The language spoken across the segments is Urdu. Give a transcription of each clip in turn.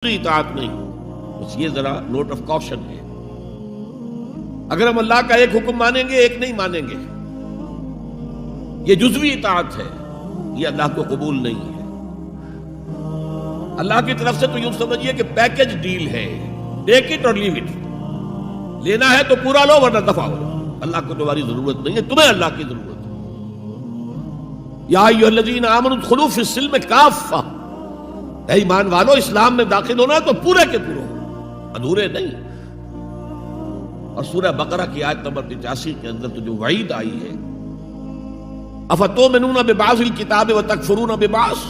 اطاعت نہیں، بس یہ ذرا نوٹ آف کاشن ہے۔ اگر ہم اللہ کا ایک حکم مانیں گے ایک نہیں مانیں گے، یہ جزوی اطاعت ہے، یہ اللہ کو قبول نہیں ہے۔ اللہ کی طرف سے تو یوں سمجھیے کہ پیکج ڈیل ہے، ٹیک اٹ اور لیو اٹ، لینا ہے تو پورا لو ورنہ دفع ہو جاؤ۔ اللہ کو تمہاری ضرورت نہیں ہے، تمہیں اللہ کی ضرورت ہے۔ یا ایھا الذین آمنوا ادخلوا فی السلم کافہ، اے ایمان والو اسلام میں داخل ہونا ہے تو پورے کے پورے ہو، ادھورے نہیں۔ اور سورہ بقرہ کی آیت نمبر 85 کے اندر تو جو وعید آئی ہے، افتؤمنون ببعض الکتاب وتکفرون ببعض،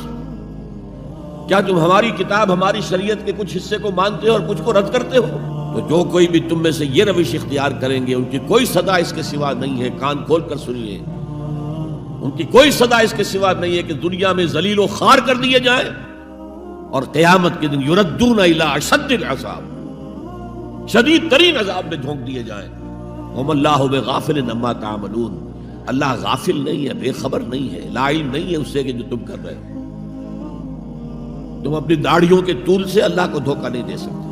کیا تم ہماری کتاب ہماری شریعت کے کچھ حصے کو مانتے ہو اور کچھ کو رد کرتے ہو؟ تو جو کوئی بھی تم میں سے یہ روش اختیار کریں گے ان کی کوئی سزا اس کے سوا نہیں ہے، کان کھول کر سنیے، ان کی کوئی سزا اس کے سوا نہیں ہے کہ دنیا میں ذلیل و خوار کر دیے جائیں اور قیامت کے دن یردون الی اشد العذاب، شدید ترین عذاب میں جھونک دیے جائیں۔ وما اللہ بغافل عما تعملون، اللہ غافل نہیں ہے، بے خبر نہیں ہے، لا علم نہیں ہے اس سے کہ جو تم کر رہے ہو۔ تم اپنی داڑھیوں کے طول سے اللہ کو دھوکہ نہیں دے سکتے،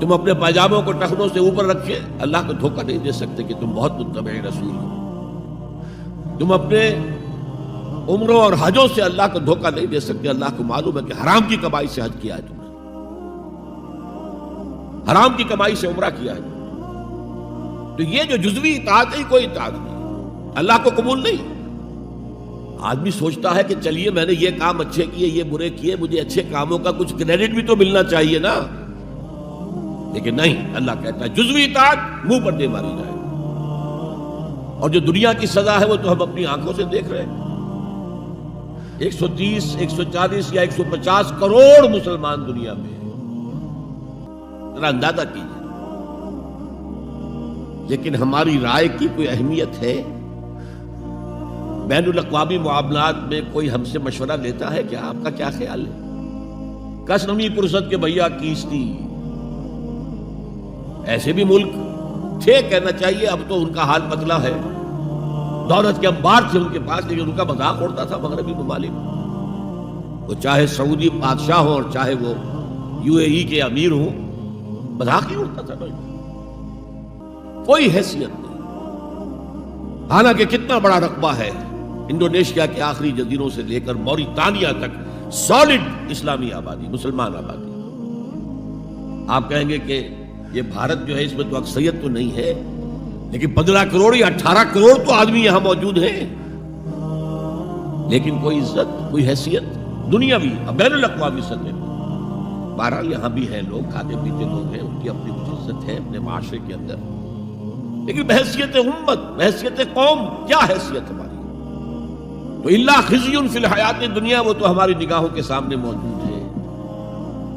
تم اپنے پاجاموں کو ٹخنوں سے اوپر رکھے اللہ کو دھوکہ نہیں دے سکتے کہ تم بہت متبع رسول ہو، تم اپنے عمروں اور حجوں سے اللہ کو دھوکہ نہیں دے سکتے۔ اللہ کو معلوم ہے کہ حرام کی کمائی سے حج کیا ہے تم نے، حرام کی کمائی سے عمرہ کیا ہے، تو یہ جو جزوی اطاعت ہے کوئی اطاعت نہیں، اللہ کو قبول نہیں۔ آدمی سوچتا ہے کہ چلیے میں نے یہ کام اچھے کیے، یہ برے کیے، مجھے اچھے کاموں کا کچھ کریڈٹ بھی تو ملنا چاہیے نا، لیکن نہیں، اللہ کہتا ہے جزوی اطاعت منہ پر دے ماری جائے، اور جو دنیا کی سزا ہے وہ تو ہم اپنی آنکھوں سے دیکھ رہے ہیں۔ 130 140 یا 150 کروڑ مسلمان دنیا میں ہیں، ذرا اندازہ کیجیے، لیکن ہماری رائے کی کوئی اہمیت ہے؟ بین الاقوامی معاملات میں کوئی ہم سے مشورہ لیتا ہے کہ آپ کا کیا خیال ہے؟ کس نمی پرست کے بھیا کیستی، ایسے بھی ملک تھے کہنا چاہیے، اب تو ان کا حال پتلا ہے، دولت کے انبار تھے ان کے پاس، لیکن ان کا مذاق اڑتا تھا مغربی ممالک، وہ چاہے سعودی بادشاہ ہوں اور چاہے وہ UAE کے امیر ہوں، مذاق ہی اڑتا تھا، کوئی حیثیت نہیں۔ حالانکہ کتنا بڑا رقبہ ہے انڈونیشیا کے آخری جزیروں سے لے کر موریتانیہ تک، سالڈ اسلامی آبادی، مسلمان آبادی۔ آپ کہیں گے کہ یہ بھارت جو ہے اس میں تو اکثریت تو نہیں ہے، لیکن 15 کروڑ یا 18 کروڑ تو آدمی یہاں موجود ہیں، لیکن کوئی عزت، کوئی حیثیت دنیاوی بین الاقوامی سطح پر۔ بہرحال یہاں بھی ہیں لوگ، کھاتے پیتے لوگ ہیں، ان کی اپنی کچھ عزت ہے اپنے معاشرے کے اندر، لیکن بحیثیت امت، بحیثیت قوم کیا حیثیت ہماری؟ تو الا خزی فی الحیات دنیا، وہ تو ہماری نگاہوں کے سامنے موجود ہے۔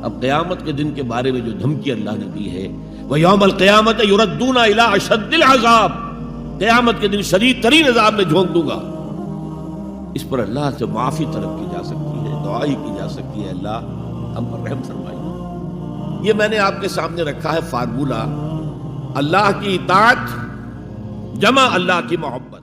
اب قیامت کے دن کے بارے میں جو دھمکی اللہ نے دی ہے، وَيَوْمَ الْقِيَامَةِ يُرَدُّونَ إِلَىٰ أَشَدِّ الْعَذَابِ، قیامت کے دن شدید ترین عذاب میں جھونک دوں گا۔ اس پر اللہ سے معافی طلب کی جا سکتی ہے، دعا ہی کی جا سکتی ہے، اللہ ہم پر رحم فرمائے۔ یہ میں نے آپ کے سامنے رکھا ہے فارمولہ، اللہ کی اطاعت جمع اللہ کی محبت۔